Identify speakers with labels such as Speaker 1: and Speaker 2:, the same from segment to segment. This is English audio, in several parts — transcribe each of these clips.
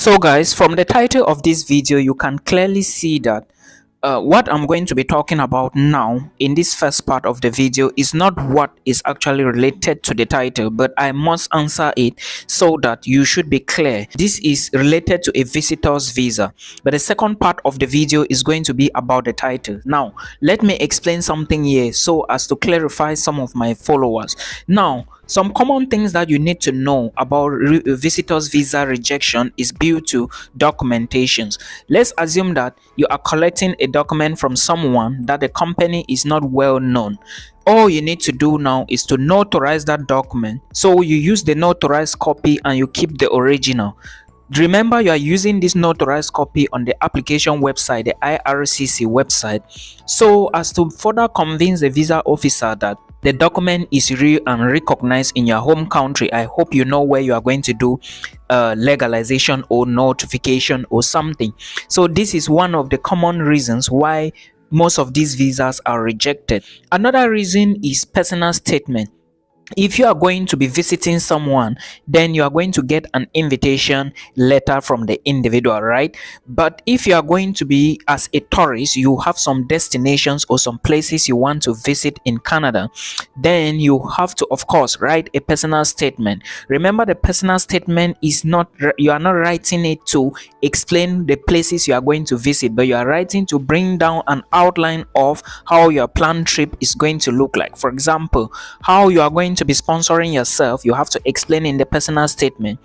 Speaker 1: So guys, from the title of this video, you can clearly see that what I'm going to be talking about now in this first part of the video is not what is actually related to the title, but I must answer it so that you should be clear. This is related to a visitor's visa, but the second part of the video is going to be about the title. Now, let me explain something here so as to clarify some of my followers. Now, some common things that you need to know about visitors visa rejection is due to documentations. Let's assume that you are collecting a document from someone that the company is not well known. All you need to do now is to notarize that document. So you use the notarized copy and you keep the original. Remember, you are using this notarized copy on the application website, the IRCC website, so as to further convince the visa officer that the document is real and recognized in your home country. I hope you know where you are going to do legalization or notification or something. So this is one of the common reasons why most of these visas are rejected. Another reason is personal statement. If you are going to be visiting someone, then you are going to get an invitation letter from the individual, right? But if you are going to be as a tourist, you have some destinations or some places you want to visit in Canada, then you have to, of course, write a personal statement. Remember, the personal statement is not, you are not writing it to explain the places you are going to visit, but you are writing to bring down an outline of how your planned trip is going to look like. For example, how you are going to be sponsoring yourself, you have to explain in the personal statement.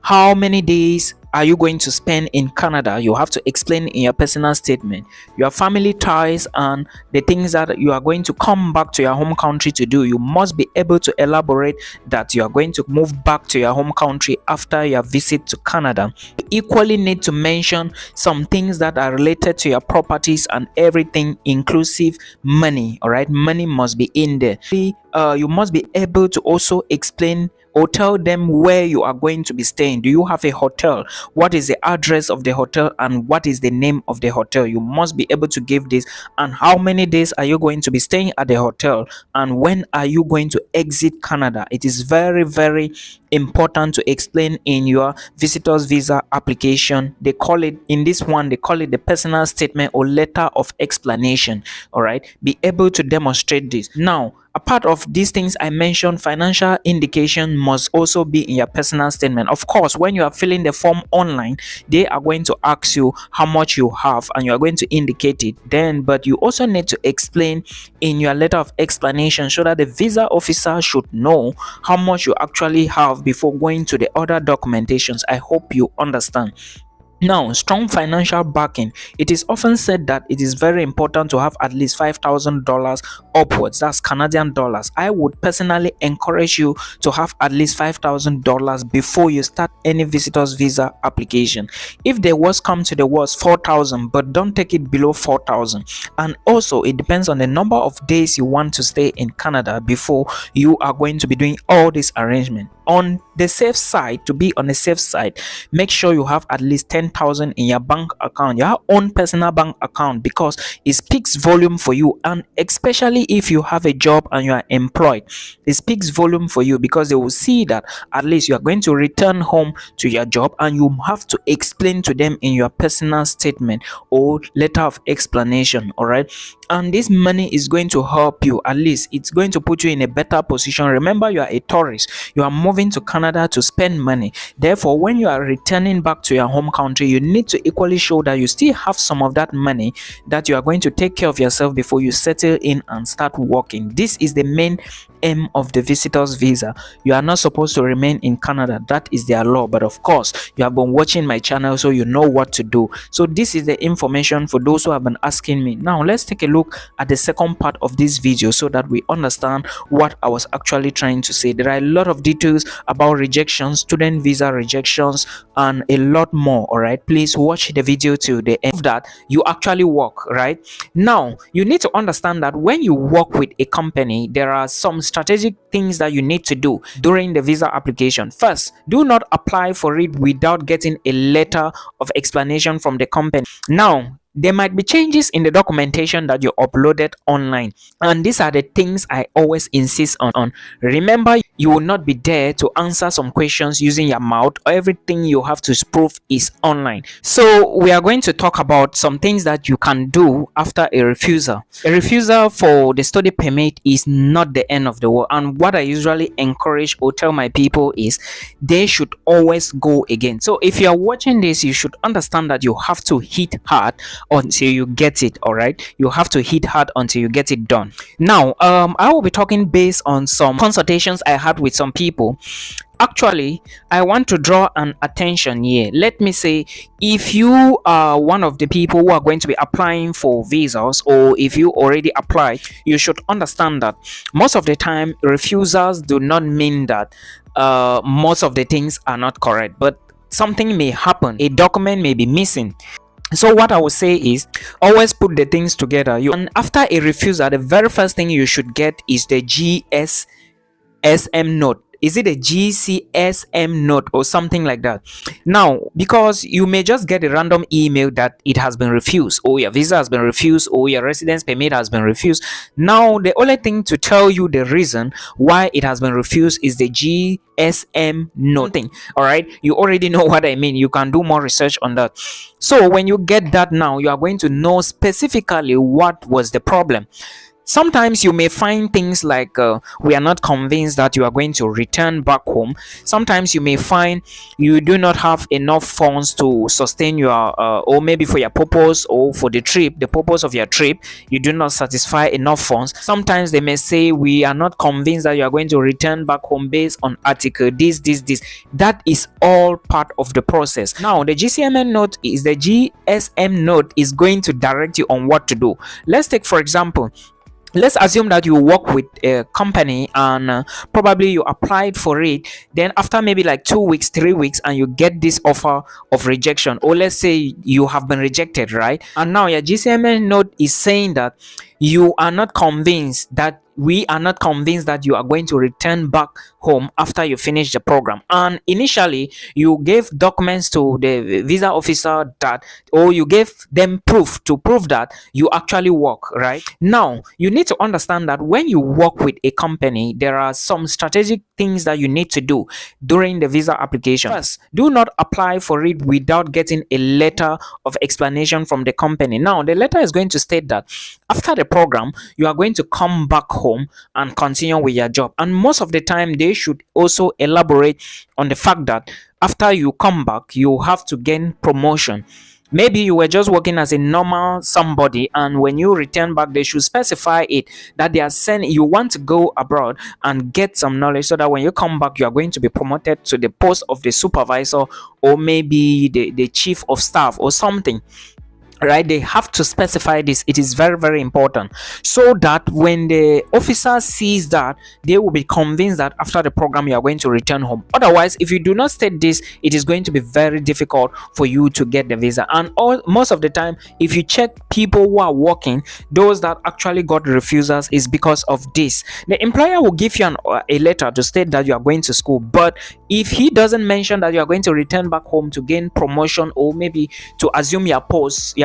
Speaker 1: How many days are you going to spend in Canada? You have to explain in your personal statement. Your family ties and the things that you are going to come back to your home country to do, you must be able to elaborate that you are going to move back to your home country after your visit to Canada. You equally need to mention some things that are related to your properties and everything, inclusive money. All right, money must be in there. You must be able to also explain or tell them where you are going to be staying. Do you have a hotel? What is the address of the hotel and what is the name of the hotel? You must be able to give this. And how many days are you going to be staying at the hotel, and when are you going to exit Canada? It is very, very important to explain in your visitor's visa application. They call it, in this one, they call it the personal statement or letter of explanation. All right, be able to demonstrate this. Now, apart of these things I mentioned, financial indication must also be in your personal statement. Of course, when you are filling the form online, they are going to ask you how much you have and you are going to indicate it then, but you also need to explain in your letter of explanation so that the visa officer should know how much you actually have before going to the other documentations. I hope you understand. Now, strong financial backing. It is often said that it is very important to have at least $5,000 upwards. That's Canadian dollars. I would personally encourage you to have at least $5,000 before you start any visitor's visa application. If the worst come to the worst, 4,000, but don't take it below 4,000. And also, it depends on the number of days you want to stay in Canada before you are going to be doing all this arrangement. On the safe side, to be on the safe side, make sure you have at least 10,000 in your bank account, your own personal bank account, because it speaks volume for you. And especially if you have a job and you are employed, it speaks volume for you because they will see that at least you are going to return home to your job, and you have to explain to them in your personal statement or letter of explanation. All right, and this money is going to help you. At least it's going to put you in a better position. Remember, you are a tourist, you are moving to Canada to spend money. Therefore, when you are returning back to your home country, you need to equally show that you still have some of that money, that you are going to take care of yourself before you settle in and start working. This is the main aim of the visitor's visa. You are not supposed to remain in Canada. That is their law. But of course, you have been watching my channel, so you know what to do. So this is the information for those who have been asking me. Now let's take a look at the second part of this video so that we understand what I was actually trying to say. There are a lot of details about rejections, student visa rejections, and a lot more. All right, please watch the video till the end of that you actually work. Right now, you need to understand that when you work with a company, there are some strategic things that you need to do during the visa application. First, do not apply for it without getting a letter of explanation from the company. Now, there might be changes in the documentation that you uploaded online, and these are the things I always insist on. Remember, you will not be there to answer some questions using your mouth. Everything you have to prove is online. So we are going to talk about some things that you can do after a refusal. A refusal for the study permit is not the end of the world, and what I usually encourage or tell my people is they should always go again. So if you are watching this, you should understand that you have to hit hard until you get it. All right, you have to hit hard until you get it done. Now I will be talking based on some consultations I had with some people. Actually, I want to draw an attention here. Let me say, if you are one of the people who are going to be applying for visas, or if you already apply, you should understand that most of the time refusals do not mean that most of the things are not correct, but something may happen. A document may be missing. So what I would say is always put the things together. And after a refusal, the very first thing you should get is the GSM note. Is it a GCSM note or something like that? Now, because you may just get a random email that it has been refused, or your visa has been refused, or your residence permit has been refused. Now, the only thing to tell you the reason why it has been refused is the GSM note. All right, you already know what I mean. You can do more research on that. So when you get that, now you are going to know specifically what was the problem. Sometimes you may find things like we are not convinced that you are going to return back home. Sometimes you may find you do not have enough funds to sustain your or maybe for your purpose, or for the purpose of your trip, you do not satisfy enough funds. Sometimes they may say we are not convinced that you are going to return back home based on article this. That is all part of the process. Now the GSM note is going to direct you on what to do. Let's take for example, let's assume that you work with a company and probably you applied for it, then after maybe like 2 weeks, 3 weeks, and you get this offer of rejection, or let's say you have been rejected, right? And now your GSM note is saying that you are not convinced that we are not convinced that you are going to return back home after you finish the program. And initially you gave documents to the visa officer that, or you gave them proof to prove that you actually work, right? Now you need to understand that when you work with a company, there are some strategic things that you need to do during the visa application. First, do not apply for it without getting a letter of explanation from the company. Now the letter is going to state that after the program you are going to come back home and continue with your job, and most of the time they should also elaborate on the fact that after you come back you have to gain promotion. Maybe you were just working as a normal somebody, and when you return back they should specify it that they are sending you want to go abroad and get some knowledge, so that when you come back you are going to be promoted to the post of the supervisor, or maybe the chief of staff or something, right? They have to specify this. It is very, very important, so that when the officer sees that, they will be convinced that after the program you are going to return home. Otherwise, if you do not state this, it is going to be very difficult for you to get the visa. And most of the time, if you check people who are working, those that actually got refusals is because of this. The employer will give you a letter to state that you are going to school, but if he doesn't mention that you are going to return back home to gain promotion, or maybe to assume your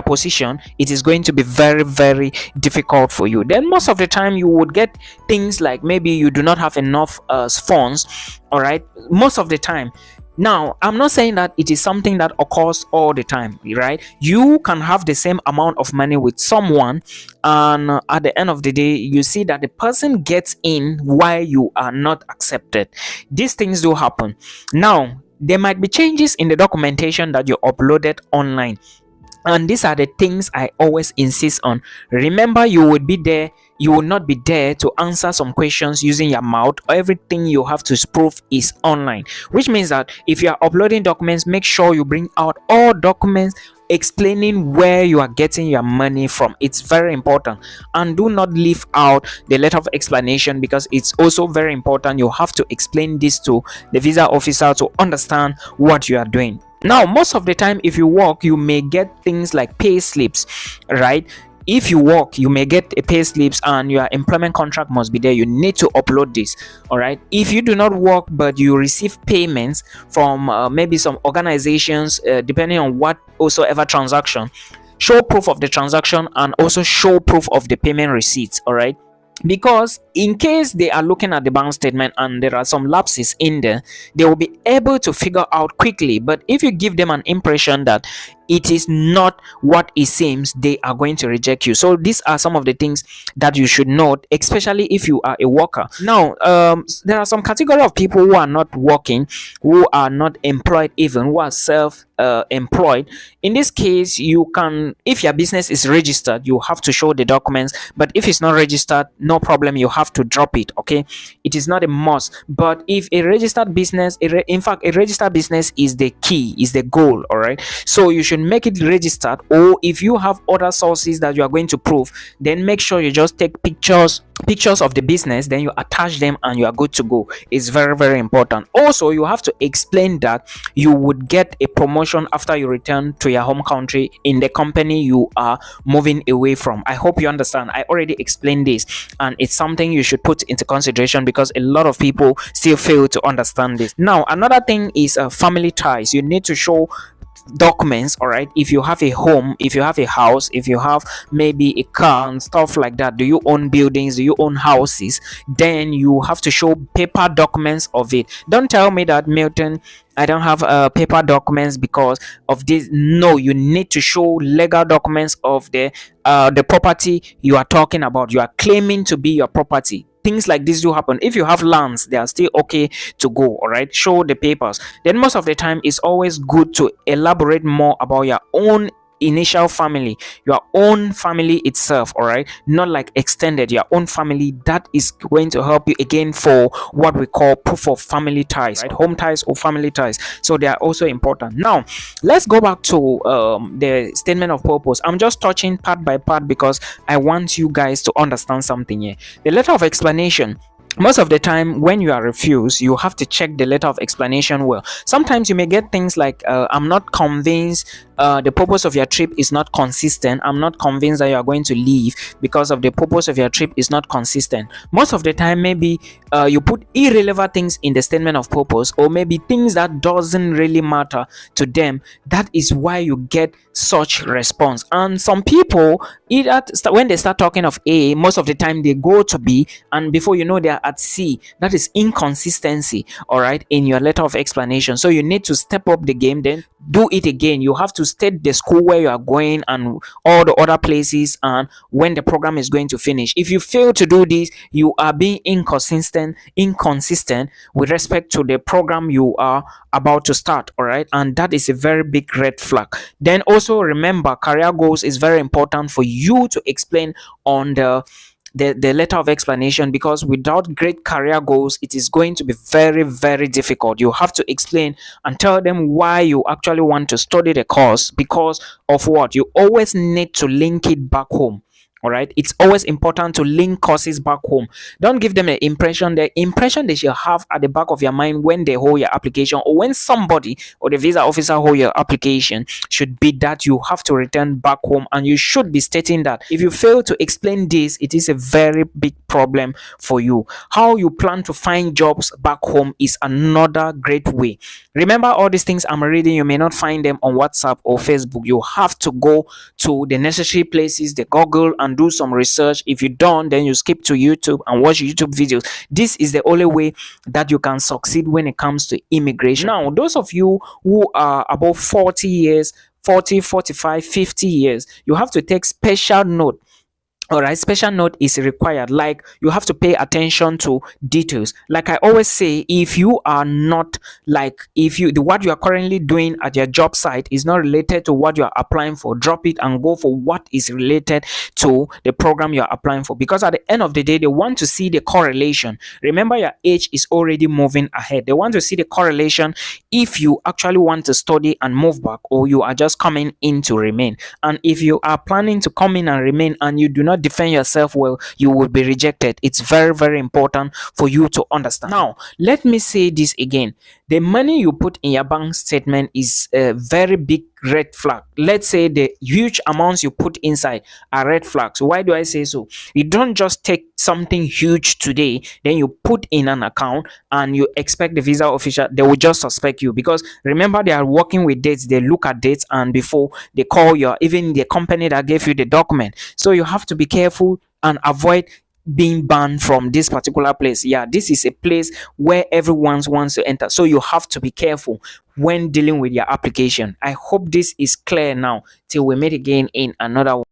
Speaker 1: position, it is going to be very, very difficult for you. Then most of the time you would get things like maybe you do not have enough funds. All right, most of the time. Now I'm not saying that it is something that occurs all the time, right? You can have the same amount of money with someone, and at the end of the day you see that the person gets in while you are not accepted. These things do happen. Now there might be changes in the documentation that you uploaded online, and these are the things I always insist on. Remember, you will not be there to answer some questions using your mouth. Everything you have to prove is online, which means that if you are uploading documents, make sure you bring out all documents explaining where you are getting your money from. It's very important. And do not leave out the letter of explanation, because it's also very important. You have to explain this to the visa officer to understand what you are doing. Now most of the time, if you work, you may get things like pay slips, right? If you work, you may get a pay slips, and your employment contract must be there. You need to upload this. All right, if you do not work but you receive payments from maybe some organizations, depending on what whatsoever transaction, show proof of the transaction, and also show proof of the payment receipts. All right, because in case they are looking at the bank statement and there are some lapses in there, they will be able to figure out quickly. But if you give them an impression that it is not what it seems, they are going to reject you. So these are some of the things that you should note, especially if you are a worker. Now, there are some category of people who are not working, who are not employed, even who are self-employed. In this case, you can, if your business is registered, you have to show the documents. But if it's not registered, no problem, you have to drop it. Okay, it is not a must. But if a registered business, in fact, a registered business is the key, is the goal. All right, so you should make it registered. Or if you have other sources that you are going to prove, then make sure you just take pictures of the business, then you attach them, and you are good to go. It's very, very important. Also, you have to explain that you would get a promotion after you return to your home country in the company you are moving away from. I hope you understand. I already explained this, and it's something you should put into consideration because a lot of people still fail to understand this. Now, another thing is family ties. You need to show documents. All right, if you have a home, if you have a house, if you have maybe a car and stuff like that, do you own buildings, do you own houses, then you have to show paper documents of it. Don't tell me that, Milton, I don't have paper documents because of this. No, you need to show legal documents of the property you are talking about, you are claiming to be your property. Things like this do happen. If you have lands, they are still okay to go. All right, show the papers. Then most of the time, it's always good to elaborate more about your own initial family, your own family itself. All right, not like extended, your own family. That is going to help you again for what we call proof of family ties, right? Home ties or family ties. So they are also important. Now let's go back to the statement of purpose. I'm just touching part by part because I want you guys to understand something here. The letter of explanation, most of the time when you are refused, you have to check the letter of explanation well. Sometimes you may get things like I'm not convinced, the purpose of your trip is not consistent. I'm not convinced that you are going to leave because of the purpose of your trip is not consistent. Most of the time, maybe you put irrelevant things in the statement of purpose, or maybe things that doesn't really matter to them. That is why you get such response. And some people, either when they start talking of A, most of the time they go to B, and before you know, they are at C. That is inconsistency, all right, in your letter of explanation. So you need to step up the game, then do it again. You have to state the school where you are going and all the other places and when the program is going to finish. If you fail to do this, you are being inconsistent with respect to the program you are about to start. All right, and that is a very big red flag. Then also remember, career goals is very important for you to explain on the letter of explanation, because without great career goals, it is going to be very, very difficult. You have to explain and tell them why you actually want to study the course, because of what. You always need to link it back home. All right, it's always important to link courses back home. Don't give them the impression they should have at the back of your mind when they hold your application, or when somebody or the visa officer hold your application, should be that you have to return back home, and you should be stating that. If you fail to explain this, it is a very big problem for you. How you plan to find jobs back home is another great way. Remember, all these things I'm reading, you may not find them on WhatsApp or Facebook. You have to go to the necessary places, the Google, and do some research. If you don't, then you skip to YouTube and watch YouTube videos. This is the only way that you can succeed when it comes to immigration. Now, those of you who are above 40 years, 40, 45, 50 years, you have to take special note. All right, special note is required. Like, you have to pay attention to details. Like I always say, if you are not, like, if what you are currently doing at your job site is not related to what you are applying for, drop it and go for what is related to the program you are applying for, because at the end of the day, they want to see the correlation. Remember, your age is already moving ahead. They want to see the correlation if you actually want to study and move back, or you are just coming in to remain. And if you are planning to come in and remain and you do not not defend yourself well, you will be rejected. It's very, very important for you to understand. Now, let me say this again. The money you put in your bank statement is a very big red flag. Let's say the huge amounts you put inside are red flags. Why do I say so? You don't just take something huge today, then you put in an account and you expect the visa official, they will just suspect you, because remember, they are working with dates. They look at dates and before they call your, even the company that gave you the document. So you have to be careful and avoid being banned from this particular place. Yeah, this is a place where everyone wants to enter, so you have to be careful when dealing with your application. I hope this is clear now. Till we meet again in another one.